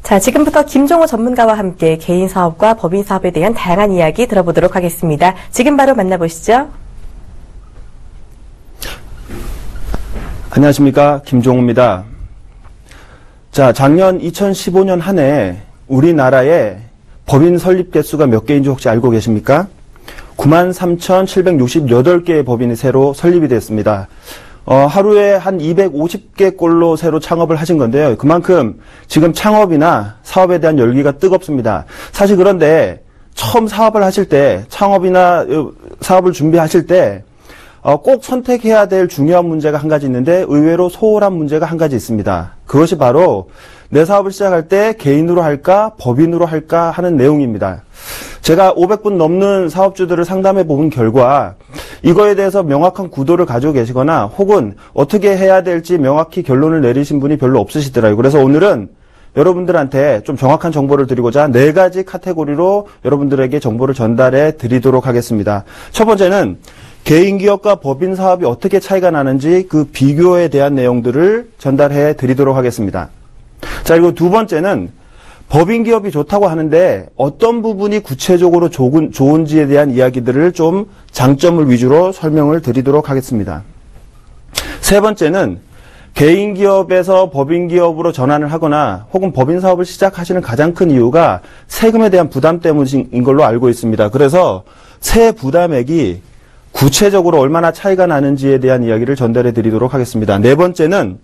자, 지금부터 김종호 전문가와 함께 개인 사업과 법인 사업에 대한 다양한 이야기 들어보도록 하겠습니다. 지금 바로 만나보시죠. 안녕하십니까, 김종호입니다. 자, 작년 2015년 한 해 우리나라의 법인 설립 개수가 몇 개인지 혹시 알고 계십니까? 93,768개의 법인이 새로 설립이 됐습니다. 하루에 한 250개 꼴로 새로 창업을 하신 건데요. 그만큼 지금 창업이나 사업에 대한 열기가 뜨겁습니다. 사실 그런데 처음 사업을 하실 때, 창업이나 사업을 준비하실 때 꼭 선택해야 될 중요한 문제가 한 가지 있는데 의외로 소홀한 문제가 한 가지 있습니다. 그것이 바로 내 사업을 시작할 때 개인으로 할까, 법인으로 할까 하는 내용입니다. 제가 500분 넘는 사업주들을 상담해 본 결과 이거에 대해서 명확한 구도를 가지고 계시거나 혹은 어떻게 해야 될지 명확히 결론을 내리신 분이 별로 없으시더라고요. 그래서 오늘은 여러분들한테 좀 정확한 정보를 드리고자 4가지 카테고리로 여러분들에게 정보를 전달해 드리도록 하겠습니다. 첫 번째는 개인기업과 법인 사업이 어떻게 차이가 나는지 그 비교에 대한 내용들을 전달해 드리도록 하겠습니다. 자, 그리고 두 번째는 법인 기업이 좋다고 하는데 어떤 부분이 구체적으로 좋은지에 대한 이야기들을 좀 장점을 위주로 설명을 드리도록 하겠습니다. 세 번째는 개인 기업에서 법인 기업으로 전환을 하거나 혹은 법인 사업을 시작하시는 가장 큰 이유가 세금에 대한 부담 때문인 걸로 알고 있습니다. 그래서 세 부담액이 구체적으로 얼마나 차이가 나는지에 대한 이야기를 전달해 드리도록 하겠습니다. 네 번째는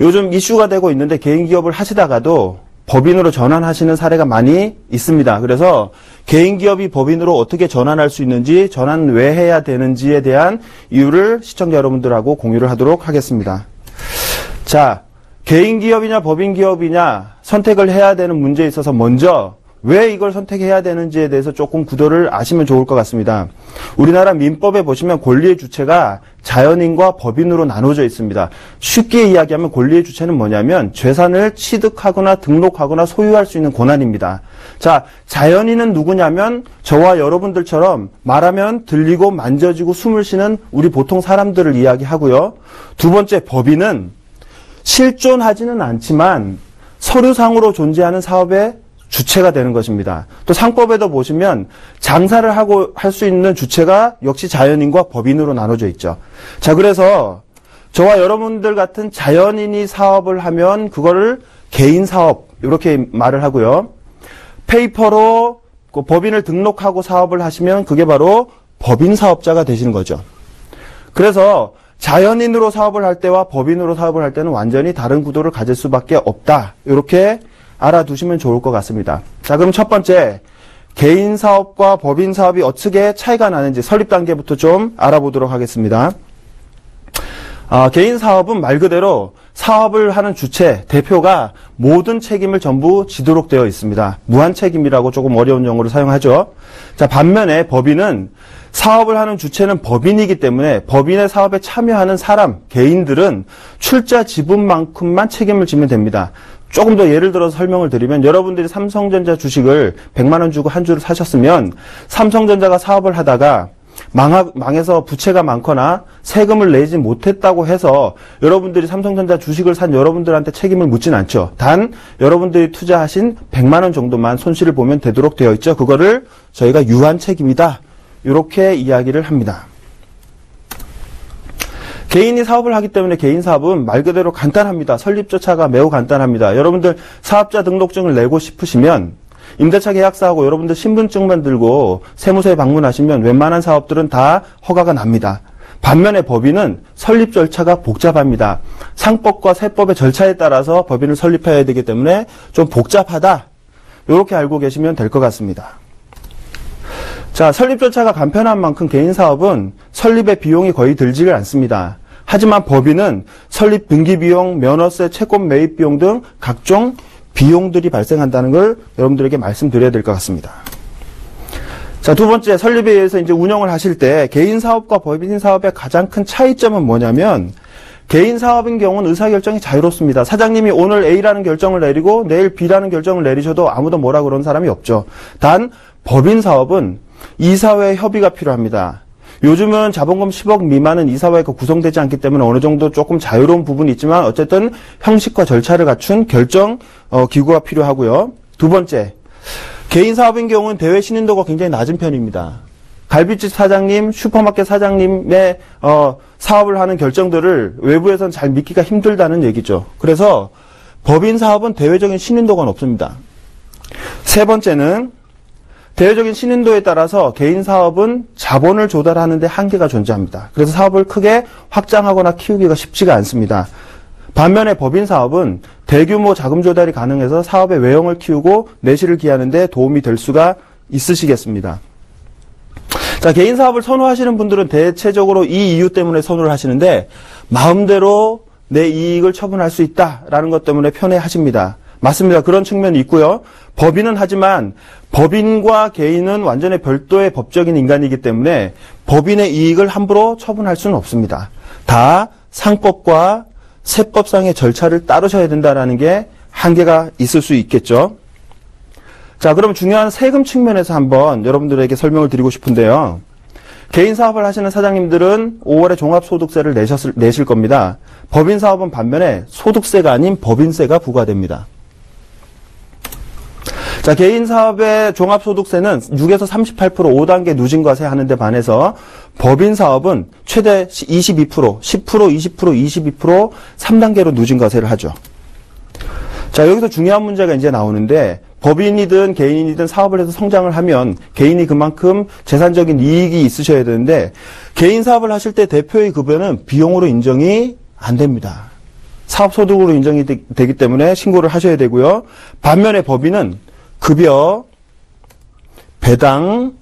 요즘 이슈가 되고 있는데 개인 기업을 하시다가도 법인으로 전환하시는 사례가 많이 있습니다. 그래서 개인 기업이 법인으로 어떻게 전환할 수 있는지, 전환 왜 해야 되는지에 대한 이유를 시청자 여러분들하고 공유를 하도록 하겠습니다. 자, 개인 기업이냐 법인 기업이냐 선택을 해야 되는 문제에 있어서 먼저 왜 이걸 선택해야 되는지에 대해서 조금 구도를 아시면 좋을 것 같습니다. 우리나라 민법에 보시면 권리의 주체가 자연인과 법인으로 나눠져 있습니다. 쉽게 이야기하면 권리의 주체는 뭐냐면 재산을 취득하거나 등록하거나 소유할 수 있는 권한입니다. 자, 자연인은 누구냐면 저와 여러분들처럼 말하면 들리고 만져지고 숨을 쉬는 우리 보통 사람들을 이야기하고요. 두 번째, 법인은 실존하지는 않지만 서류상으로 존재하는 사업의 주체가 되는 것입니다. 또 상법에도 보시면 장사를 하고 할 수 있는 주체가 역시 자연인과 법인으로 나눠져 있죠. 자, 그래서 저와 여러분들 같은 자연인이 사업을 하면 그거를 개인 사업 이렇게 말을 하고요. 페이퍼로 법인을 등록하고 사업을 하시면 그게 바로 법인 사업자가 되시는 거죠. 그래서 자연인으로 사업을 할 때와 법인으로 사업을 할 때는 완전히 다른 구도를 가질 수밖에 없다. 이렇게 알아두시면 좋을 것 같습니다. 자, 그럼 첫 번째, 개인 사업과 법인 사업이 어떻게 차이가 나는지 설립 단계부터 좀 알아보도록 하겠습니다. 개인 사업은 말 그대로 사업을 하는 주체, 대표가 모든 책임을 전부 지도록 되어 있습니다. 무한 책임이라고 조금 어려운 용어를 사용하죠. 자, 반면에 법인은 사업을 하는 주체는 법인이기 때문에 법인의 사업에 참여하는 사람, 개인들은 출자 지분만큼만 책임을 지면 됩니다. 조금 더 예를 들어서 설명을 드리면 여러분들이 삼성전자 주식을 100만 원 주고 한 주를 사셨으면 삼성전자가 사업을 하다가 망해서 부채가 많거나 세금을 내지 못했다고 해서 여러분들이 삼성전자 주식을 산 여러분들한테 책임을 묻진 않죠. 단 여러분들이 투자하신 100만 원 정도만 손실을 보면 되도록 되어 있죠. 그거를 저희가 유한 책임이다. 이렇게 이야기를 합니다. 개인이 사업을 하기 때문에 개인 사업은 말 그대로 간단합니다. 설립 절차가 매우 간단합니다. 여러분들 사업자 등록증을 내고 싶으시면 임대차 계약서하고 여러분들 신분증만 들고 세무서에 방문하시면 웬만한 사업들은 다 허가가 납니다. 반면에 법인은 설립 절차가 복잡합니다. 상법과 세법의 절차에 따라서 법인을 설립해야 되기 때문에 좀 복잡하다. 이렇게 알고 계시면 될 것 같습니다. 자, 설립 절차가 간편한 만큼 개인 사업은 설립의 비용이 거의 들지를 않습니다. 하지만 법인은 설립 등기 비용, 면허세, 채권 매입 비용 등 각종 비용들이 발생한다는 걸 여러분들에게 말씀드려야 될 것 같습니다. 자, 두 번째, 설립에 의해서 이제 운영을 하실 때 개인 사업과 법인 사업의 가장 큰 차이점은 뭐냐면 개인 사업인 경우는 의사결정이 자유롭습니다. 사장님이 오늘 A라는 결정을 내리고 내일 B라는 결정을 내리셔도 아무도 뭐라 그러는 사람이 없죠. 단 법인 사업은 이사회 협의가 필요합니다. 요즘은 자본금 10억 미만은 이사회가 구성되지 않기 때문에 어느 정도 조금 자유로운 부분이 있지만 어쨌든 형식과 절차를 갖춘 결정 기구가 필요하고요. 두 번째, 개인 사업인 경우는 대외 신인도가 굉장히 낮은 편입니다. 갈비집 사장님, 슈퍼마켓 사장님의 사업을 하는 결정들을 외부에서는 잘 믿기가 힘들다는 얘기죠. 그래서 법인 사업은 대외적인 신인도가 높습니다. 세 번째는 대외적인 신인도에 따라서 개인 사업은 자본을 조달하는 데 한계가 존재합니다. 그래서 사업을 크게 확장하거나 키우기가 쉽지가 않습니다. 반면에 법인 사업은 대규모 자금 조달이 가능해서 사업의 외형을 키우고 내실을 기하는 데 도움이 될 수가 있으시겠습니다. 자, 개인 사업을 선호하시는 분들은 대체적으로 이 이유 때문에 선호를 하시는데 마음대로 내 이익을 처분할 수 있다라는 것 때문에 편해하십니다. 맞습니다. 그런 측면이 있고요. 법인은 하지만 법인과 개인은 완전히 별도의 법적인 인간이기 때문에 법인의 이익을 함부로 처분할 수는 없습니다. 다 상법과 세법상의 절차를 따르셔야 된다는 게 한계가 있을 수 있겠죠. 자, 그럼 중요한 세금 측면에서 한번 여러분들에게 설명을 드리고 싶은데요. 개인 사업을 하시는 사장님들은 5월에 종합소득세를 내실 겁니다. 법인 사업은 반면에 소득세가 아닌 법인세가 부과됩니다. 자, 개인 사업의 종합소득세는 6에서 38% 5단계 누진과세 하는 데 반해서 법인 사업은 최대 22%, 10%, 20%, 22% 3단계로 누진과세를 하죠. 자, 여기서 중요한 문제가 이제 나오는데 법인이든 개인이든 사업을 해서 성장을 하면 개인이 그만큼 재산적인 이익이 있으셔야 되는데 개인 사업을 하실 때 대표의 급여는 비용으로 인정이 안 됩니다. 사업소득으로 인정이 되기 때문에 신고를 하셔야 되고요. 반면에 법인은 급여, 배당,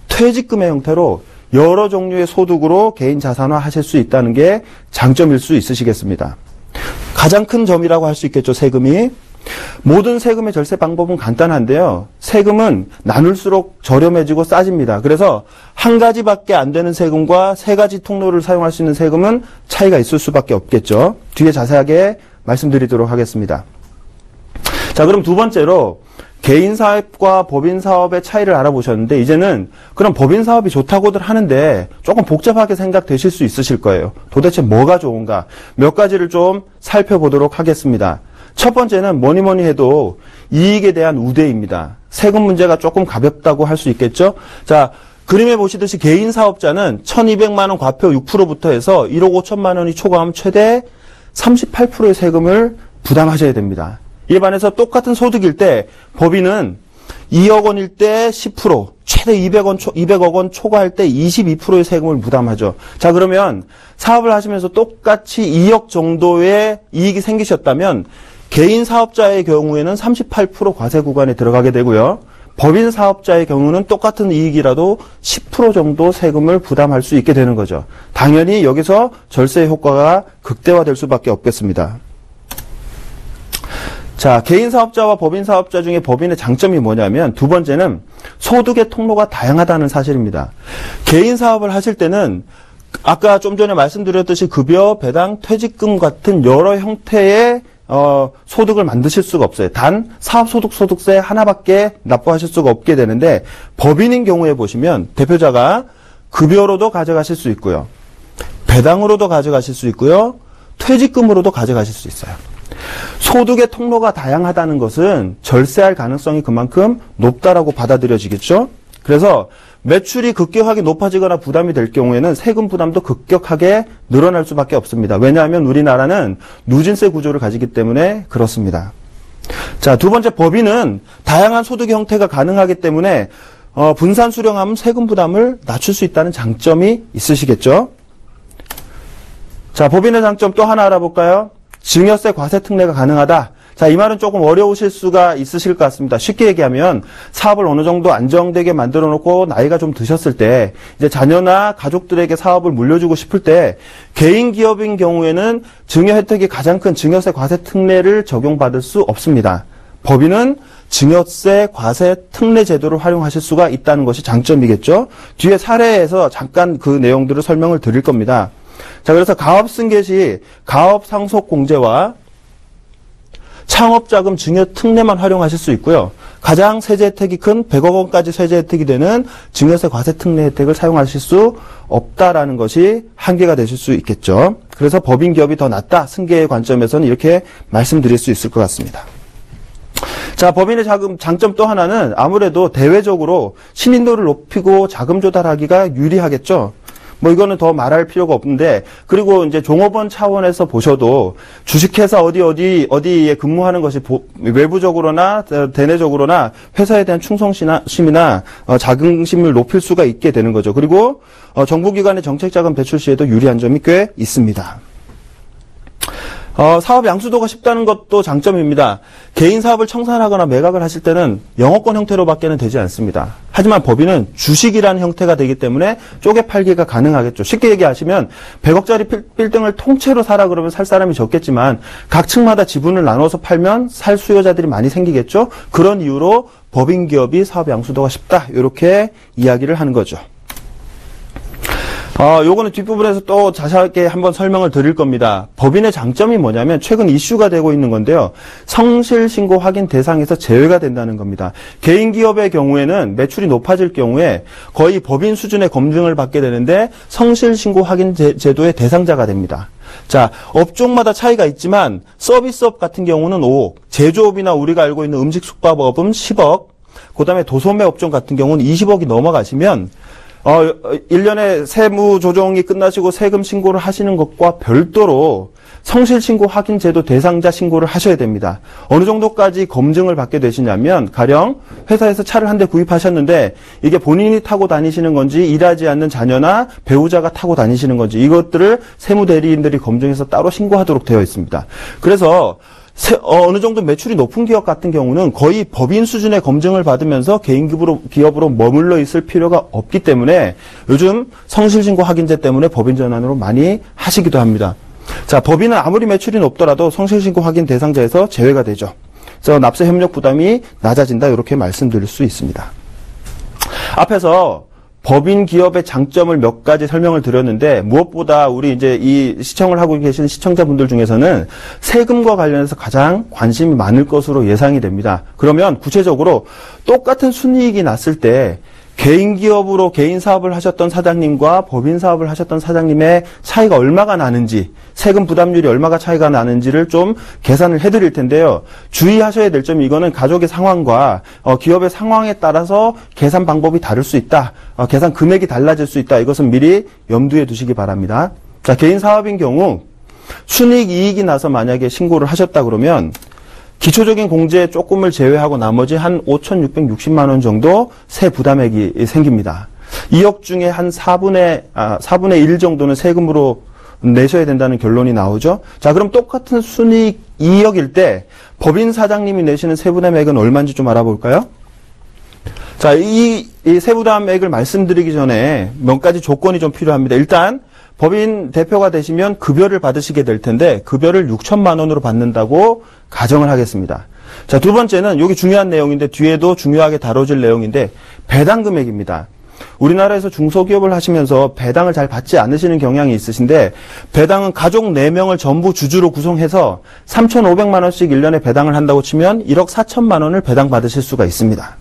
퇴직금의 형태로 여러 종류의 소득으로 개인 자산화 하실 수 있다는 게 장점일 수 있으시겠습니다. 가장 큰 점이라고 할 수 있겠죠, 세금이. 모든 세금의 절세 방법은 간단한데요. 세금은 나눌수록 저렴해지고 싸집니다. 그래서 한 가지밖에 안 되는 세금과 세 가지 통로를 사용할 수 있는 세금은 차이가 있을 수밖에 없겠죠. 뒤에 자세하게 말씀드리도록 하겠습니다. 자, 그럼 두 번째로 개인 사업과 법인 사업의 차이를 알아보셨는데 이제는 그럼 법인 사업이 좋다고들 하는데 조금 복잡하게 생각되실 수 있으실 거예요. 도대체 뭐가 좋은가? 몇 가지를 좀 살펴보도록 하겠습니다. 첫 번째는 뭐니 해도 이익에 대한 우대입니다. 세금 문제가 조금 가볍다고 할 수 있겠죠? 자, 그림에 보시듯이 개인 사업자는 1,200만 원 과표 6%부터 해서 1억 5천만 원이 초과하면 최대 38%의 세금을 부담하셔야 됩니다. 이에 반해서 똑같은 소득일 때 법인은 2억 원일 때 10%, 최대 200억 원 초과할 때 22%의 세금을 부담하죠. 자, 그러면 사업을 하시면서 똑같이 2억 정도의 이익이 생기셨다면 개인 사업자의 경우에는 38% 과세 구간에 들어가게 되고요. 법인 사업자의 경우는 똑같은 이익이라도 10% 정도 세금을 부담할 수 있게 되는 거죠. 당연히 여기서 절세 효과가 극대화될 수밖에 없겠습니다. 자, 개인 사업자와 법인 사업자 중에 법인의 장점이 뭐냐면 두 번째는 소득의 통로가 다양하다는 사실입니다. 개인 사업을 하실 때는 아까 좀 전에 말씀드렸듯이 급여, 배당, 퇴직금 같은 여러 형태의 소득을 만드실 수가 없어요. 단 사업소득세 하나밖에 납부하실 수가 없게 되는데 법인인 경우에 보시면 대표자가 급여로도 가져가실 수 있고요. 배당으로도 가져가실 수 있고요. 퇴직금으로도 가져가실 수 있어요. 소득의 통로가 다양하다는 것은 절세할 가능성이 그만큼 높다라고 받아들여지겠죠. 그래서 매출이 급격하게 높아지거나 부담이 될 경우에는 세금 부담도 급격하게 늘어날 수밖에 없습니다. 왜냐하면 우리나라는 누진세 구조를 가지기 때문에 그렇습니다. 자, 두 번째 법인은 다양한 소득의 형태가 가능하기 때문에 분산 수령하면 세금 부담을 낮출 수 있다는 장점이 있으시겠죠. 자, 법인의 장점 또 하나 알아볼까요? 증여세 과세 특례가 가능하다. 자, 이 말은 조금 어려우실 수가 있으실 것 같습니다. 쉽게 얘기하면 사업을 어느 정도 안정되게 만들어 놓고 나이가 좀 드셨을 때 이제 자녀나 가족들에게 사업을 물려주고 싶을 때 개인 기업인 경우에는 증여 혜택이 가장 큰 증여세 과세 특례를 적용받을 수 없습니다. 법인은 증여세 과세 특례 제도를 활용하실 수가 있다는 것이 장점이겠죠. 뒤에 사례에서 잠깐 그 내용들을 설명을 드릴 겁니다. 자, 그래서 가업 승계 시 가업 상속 공제와 창업자금 증여 특례만 활용하실 수 있고요. 가장 세제 혜택이 큰 100억 원까지 세제 혜택이 되는 증여세 과세 특례 혜택을 사용하실 수 없다라는 것이 한계가 되실 수 있겠죠. 그래서 법인 기업이 더 낫다. 승계의 관점에서는 이렇게 말씀드릴 수 있을 것 같습니다. 자, 법인의 자금 장점 또 하나는 아무래도 대외적으로 신인도를 높이고 자금 조달하기가 유리하겠죠. 뭐 이거는 더 말할 필요가 없는데, 그리고 이제 종업원 차원에서 보셔도 주식회사 어디에 근무하는 것이 외부적으로나 대내적으로나 회사에 대한 충성심이나 자긍심을 높일 수가 있게 되는 거죠. 그리고 정부기관의 정책자금 배출 시에도 유리한 점이 꽤 있습니다. 사업 양수도가 쉽다는 것도 장점입니다. 개인 사업을 청산하거나 매각을 하실 때는 영업권 형태로밖에는 되지 않습니다. 하지만 법인은 주식이라는 형태가 되기 때문에 쪼개 팔기가 가능하겠죠. 쉽게 얘기하시면 100억짜리 빌딩을 통째로 사라 그러면 살 사람이 적겠지만 각 층마다 지분을 나눠서 팔면 살 수요자들이 많이 생기겠죠. 그런 이유로 법인 기업이 사업 양수도가 쉽다. 이렇게 이야기를 하는 거죠. 요거는 뒷부분에서 또 자세하게 한번 설명을 드릴 겁니다. 법인의 장점이 뭐냐면 최근 이슈가 되고 있는 건데요. 성실신고 확인 대상에서 제외가 된다는 겁니다. 개인 기업의 경우에는 매출이 높아질 경우에 거의 법인 수준의 검증을 받게 되는데 성실신고 확인 제도의 대상자가 됩니다. 자, 업종마다 차이가 있지만 서비스업 같은 경우는 5억, 제조업이나 우리가 알고 있는 음식 숙박업은 10억, 그다음에 도소매 업종 같은 경우는 20억이 넘어가시면 1년에 세무 조정이 끝나시고 세금 신고를 하시는 것과 별도로 성실신고 확인 제도 대상자 신고를 하셔야 됩니다. 어느 정도까지 검증을 받게 되시냐면, 가령 회사에서 차를 한 대 구입하셨는데 이게 본인이 타고 다니시는 건지 일하지 않는 자녀나 배우자가 타고 다니시는 건지 이것들을 세무대리인들이 검증해서 따로 신고하도록 되어 있습니다. 그래서 어느 정도 매출이 높은 기업 같은 경우는 거의 법인 수준의 검증을 받으면서 개인 기업으로 머물러 있을 필요가 없기 때문에 요즘 성실신고 확인제 때문에 법인 전환으로 많이 하시기도 합니다. 자, 법인은 아무리 매출이 높더라도 성실신고 확인 대상자에서 제외가 되죠. 그래서 납세 협력 부담이 낮아진다, 이렇게 말씀드릴 수 있습니다. 앞에서 법인 기업의 장점을 몇 가지 설명을 드렸는데, 무엇보다 우리 이제 이 시청을 하고 계시는 시청자분들 중에서는 세금과 관련해서 가장 관심이 많을 것으로 예상이 됩니다. 그러면 구체적으로 똑같은 순이익이 났을 때 개인 기업으로 개인 사업을 하셨던 사장님과 법인 사업을 하셨던 사장님의 차이가 얼마가 나는지, 세금 부담률이 얼마가 차이가 나는지를 좀 계산을 해드릴 텐데요. 주의하셔야 될 점이, 이거는 가족의 상황과 기업의 상황에 따라서 계산 방법이 다를 수 있다. 계산 금액이 달라질 수 있다. 이것은 미리 염두에 두시기 바랍니다. 자, 개인 사업인 경우 순이익 이익이 나서 만약에 신고를 하셨다 그러면 기초적인 공제 조금을 제외하고 나머지 한 5,660만 원 정도 세 부담액이 생깁니다. 2억 중에 한 4분의 1 정도는 세금으로 내셔야 된다는 결론이 나오죠. 자, 그럼 똑같은 순이익 2억일 때 법인 사장님이 내시는 세부담액은 얼마인지 좀 알아볼까요? 자, 이 세부담액을 말씀드리기 전에 몇 가지 조건이 좀 필요합니다. 일단 법인 대표가 되시면 급여를 받으시게 될 텐데 급여를 6천만 원으로 받는다고 가정을 하겠습니다. 자, 두 번째는 여기 중요한 내용인데 뒤에도 중요하게 다뤄질 내용인데 배당 금액입니다. 우리나라에서 중소기업을 하시면서 배당을 잘 받지 않으시는 경향이 있으신데, 배당은 가족 4명을 전부 주주로 구성해서 3,500만 원씩 1년에 배당을 한다고 치면 1억 4천만 원을 배당 받으실 수가 있습니다.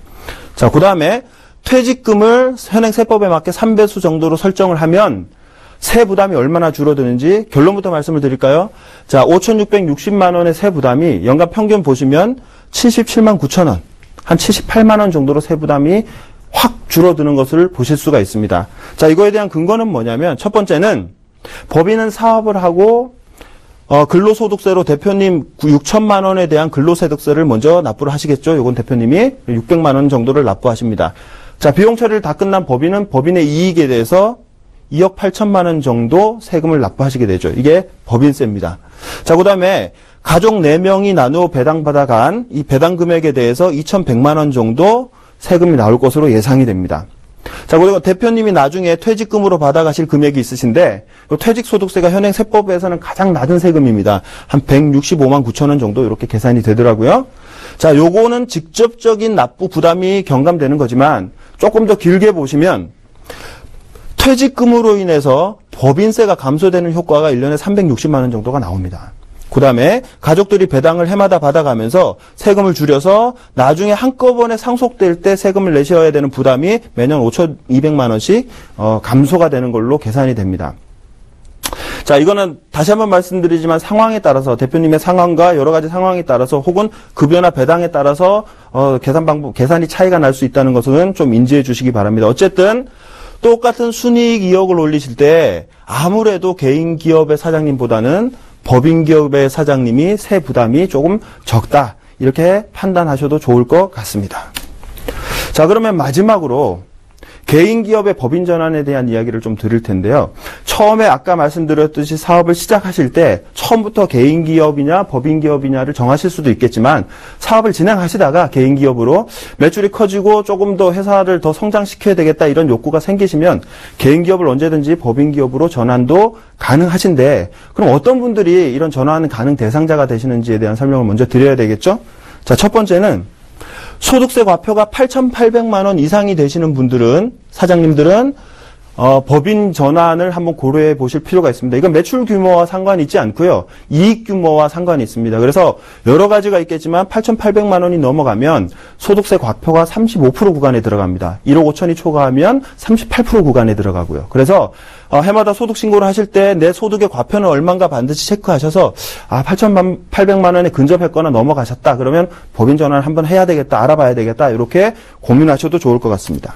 자, 그 다음에 퇴직금을 현행 세법에 맞게 3배수 정도로 설정을 하면 세 부담이 얼마나 줄어드는지 결론부터 말씀을 드릴까요? 자, 5,660만 원의 세 부담이 연간 평균 보시면 77만 9천 원, 한 78만 원 정도로 세 부담이 확 줄어드는 것을 보실 수가 있습니다. 자, 이거에 대한 근거는 뭐냐면, 첫 번째는 법인은 사업을 하고 근로소득세로 대표님 6천만 원에 대한 근로소득세를 먼저 납부를 하시겠죠. 이건 대표님이 600만 원 정도를 납부하십니다. 자, 비용 처리를 다 끝난 법인은 법인의 이익에 대해서 2억 8천만 원 정도 세금을 납부하시게 되죠. 이게 법인세입니다. 자, 그 다음에 가족 4명이 나누어 배당받아간 이 배당 금액에 대해서 2,100만 원 정도 세금이 나올 것으로 예상이 됩니다. 자, 그리고 대표님이 나중에 퇴직금으로 받아가실 금액이 있으신데, 퇴직소득세가 현행 세법에서는 가장 낮은 세금입니다. 한 165만 9천 원 정도 이렇게 계산이 되더라고요. 자, 요거는 직접적인 납부 부담이 경감되는 거지만 조금 더 길게 보시면 퇴직금으로 인해서 법인세가 감소되는 효과가 1년에 360만 원 정도가 나옵니다. 그 다음에 가족들이 배당을 해마다 받아가면서 세금을 줄여서 나중에 한꺼번에 상속될 때 세금을 내셔야 되는 부담이 매년 5,200만 원씩 감소가 되는 걸로 계산이 됩니다. 자, 이거는 다시 한번 말씀드리지만 상황에 따라서 대표님의 상황과 여러 가지 상황에 따라서 혹은 급여나 배당에 따라서 계산이 차이가 날 수 있다는 것은 좀 인지해 주시기 바랍니다. 어쨌든 똑같은 순이익 2억을 올리실 때 아무래도 개인 기업의 사장님보다는 법인 기업의 사장님이 세 부담이 조금 적다. 이렇게 판단하셔도 좋을 것 같습니다. 자, 그러면 마지막으로 개인 기업의 법인 전환에 대한 이야기를 좀 드릴 텐데요. 처음에 아까 말씀드렸듯이 사업을 시작하실 때 처음부터 개인 기업이냐 법인 기업이냐를 정하실 수도 있겠지만 사업을 진행하시다가 개인 기업으로 매출이 커지고 조금 더 회사를 더 성장시켜야 되겠다 이런 욕구가 생기시면 개인 기업을 언제든지 법인 기업으로 전환도 가능하신데 그럼 어떤 분들이 이런 전환 가능 대상자가 되시는지에 대한 설명을 먼저 드려야 되겠죠? 자, 첫 번째는 소득세 과표가 8,800만 원 이상이 되시는 분들은, 사장님들은, 법인 전환을 한번 고려해 보실 필요가 있습니다. 이건 매출 규모와 상관이 있지 않고요. 이익 규모와 상관이 있습니다. 그래서 여러 가지가 있겠지만 8,800만 원이 넘어가면 소득세 과표가 35% 구간에 들어갑니다. 1억 5천이 초과하면 38% 구간에 들어가고요. 그래서 해마다 소득 신고를 하실 때 내 소득의 과표는 얼마인가 반드시 체크하셔서 8,800만 원에 근접했거나 넘어가셨다. 그러면 법인 전환을 한번 해야 되겠다. 알아봐야 되겠다. 이렇게 고민하셔도 좋을 것 같습니다.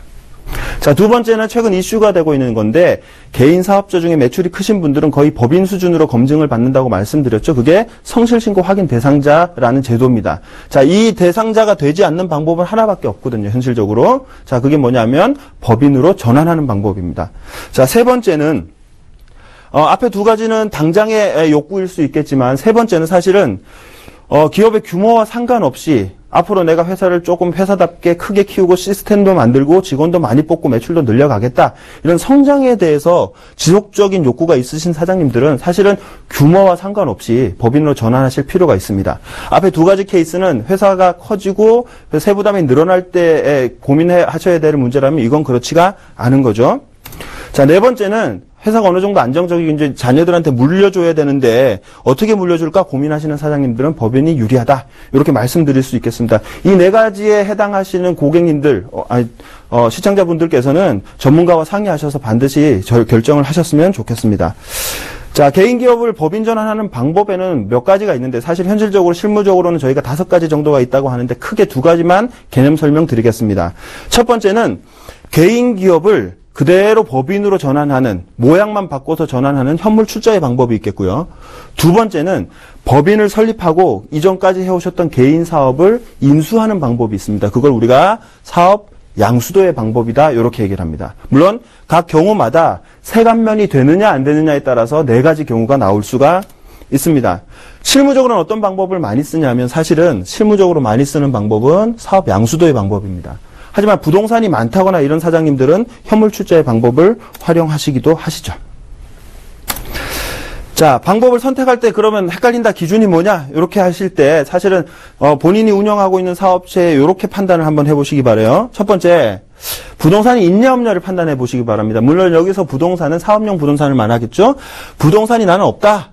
자, 두 번째는 최근 이슈가 되고 있는 건데 개인 사업자 중에 매출이 크신 분들은 거의 법인 수준으로 검증을 받는다고 말씀드렸죠. 그게 성실신고 확인 대상자라는 제도입니다. 자, 이 대상자가 되지 않는 방법은 하나밖에 없거든요. 현실적으로. 자, 그게 뭐냐면 법인으로 전환하는 방법입니다. 자, 세 번째는 앞에 두 가지는 당장의 욕구일 수 있겠지만 세 번째는 사실은 기업의 규모와 상관없이 앞으로 내가 회사를 조금 회사답게 크게 키우고 시스템도 만들고 직원도 많이 뽑고 매출도 늘려가겠다. 이런 성장에 대해서 지속적인 욕구가 있으신 사장님들은 사실은 규모와 상관없이 법인으로 전환하실 필요가 있습니다. 앞에 두 가지 케이스는 회사가 커지고 세부담이 늘어날 때 고민하셔야 될 문제라면 이건 그렇지가 않은 거죠. 자, 네 번째는 회사가 어느 정도 안정적이고 이제 자녀들한테 물려줘야 되는데 어떻게 물려줄까 고민하시는 사장님들은 법인이 유리하다. 이렇게 말씀드릴 수 있겠습니다. 이 네 가지에 해당하시는 고객님들, 시청자분들께서는 전문가와 상의하셔서 반드시 결정을 하셨으면 좋겠습니다. 자, 개인 기업을 법인 전환하는 방법에는 몇 가지가 있는데 사실 현실적으로 실무적으로는 저희가 5가지 정도가 있다고 하는데 크게 2가지만 개념 설명드리겠습니다. 첫 번째는 개인 기업을 그대로 법인으로 전환하는, 모양만 바꿔서 전환하는 현물 출자의 방법이 있겠고요. 두 번째는 법인을 설립하고 이전까지 해오셨던 개인 사업을 인수하는 방법이 있습니다. 그걸 우리가 사업 양수도의 방법이다 이렇게 얘기를 합니다. 물론 각 경우마다 세관면이 되느냐 안 되느냐에 따라서 4가지 경우가 나올 수가 있습니다. 실무적으로는 어떤 방법을 많이 쓰냐면 사실은 실무적으로 많이 쓰는 방법은 사업 양수도의 방법입니다. 하지만 부동산이 많다거나 이런 사장님들은 현물 출자의 방법을 활용하시기도 하시죠. 자, 방법을 선택할 때 그러면 헷갈린다 기준이 뭐냐? 이렇게 하실 때 사실은 본인이 운영하고 있는 사업체에 이렇게 판단을 한번 해보시기 바라요. 첫 번째, 부동산이 있냐 없냐를 판단해 보시기 바랍니다. 물론 여기서 부동산은 사업용 부동산을 말하겠죠. 부동산이 나는 없다.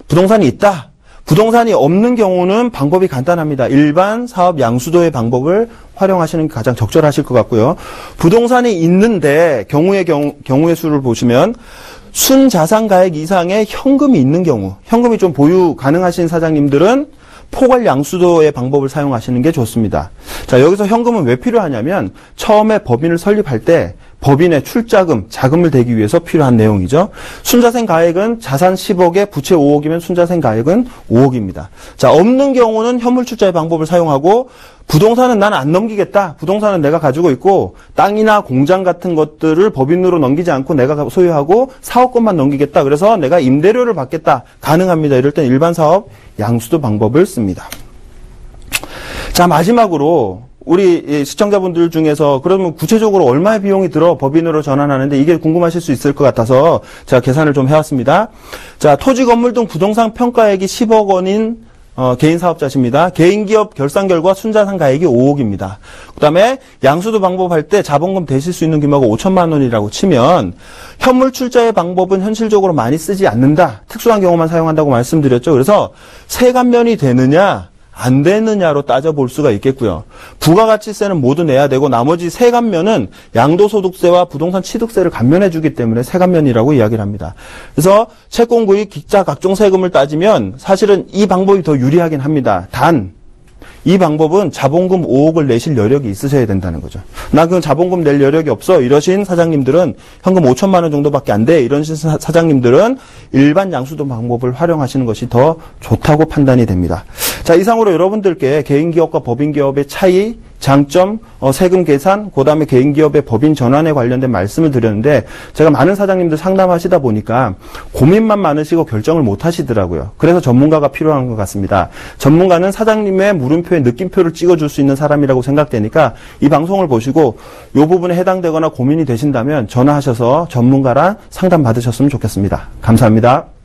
부동산이 있다. 부동산이 없는 경우는 방법이 간단합니다. 일반 사업 양수도의 방법을 활용하시는 게 가장 적절하실 것 같고요. 부동산이 있는데 경우의 수를 보시면 순자산가액 이상의 현금이 있는 경우, 현금이 좀 보유 가능하신 사장님들은 포괄 양수도의 방법을 사용하시는 게 좋습니다. 자, 여기서 현금은 왜 필요하냐면 처음에 법인을 설립할 때 법인의 출자금, 자금을 대기 위해서 필요한 내용이죠. 순자산 가액은 자산 10억에 부채 5억이면 순자산 가액은 5억입니다. 자, 없는 경우는 현물 출자의 방법을 사용하고 부동산은 나는 안 넘기겠다. 부동산은 내가 가지고 있고 땅이나 공장 같은 것들을 법인으로 넘기지 않고 내가 소유하고 사업권만 넘기겠다. 그래서 내가 임대료를 받겠다. 가능합니다. 이럴 땐 일반 사업 양수도 방법을 씁니다. 자, 마지막으로 우리 시청자분들 중에서 그러면 구체적으로 얼마의 비용이 들어 법인으로 전환하는데 이게 궁금하실 수 있을 것 같아서 제가 계산을 좀 해왔습니다. 자, 토지 건물 등 부동산 평가액이 10억 원인 개인 사업자십니다. 개인 기업 결산 결과 순자산 가액이 5억입니다. 그다음에 양수도 방법할 때 자본금 대실 수 있는 규모가 5천만 원이라고 치면 현물 출자의 방법은 현실적으로 많이 쓰지 않는다. 특수한 경우만 사용한다고 말씀드렸죠. 그래서 세감면이 되느냐 안 되느냐로 따져볼 수가 있겠고요. 부가가치세는 모두 내야 되고 나머지 세감면은 양도소득세와 부동산 취득세를 감면해주기 때문에 세감면이라고 이야기를 합니다. 그래서 채권구입, 기타 각종 세금을 따지면 사실은 이 방법이 더 유리하긴 합니다. 단 이 방법은 자본금 5억을 내실 여력이 있으셔야 된다는 거죠. 나 그 자본금 낼 여력이 없어 이러신 사장님들은 현금 5천만 원 정도밖에 안 돼 이러신 사장님들은 일반 양수도 방법을 활용하시는 것이 더 좋다고 판단이 됩니다. 자, 이상으로 여러분들께 개인기업과 법인기업의 차이, 장점, 세금 계산, 그다음에 개인기업의 법인 전환에 관련된 말씀을 드렸는데 제가 많은 사장님들 상담하시다 보니까 고민만 많으시고 결정을 못 하시더라고요. 그래서 전문가가 필요한 것 같습니다. 전문가는 사장님의 물음표에 느낌표를 찍어줄 수 있는 사람이라고 생각되니까 이 방송을 보시고 이 부분에 해당되거나 고민이 되신다면 전화하셔서 전문가랑 상담 받으셨으면 좋겠습니다. 감사합니다.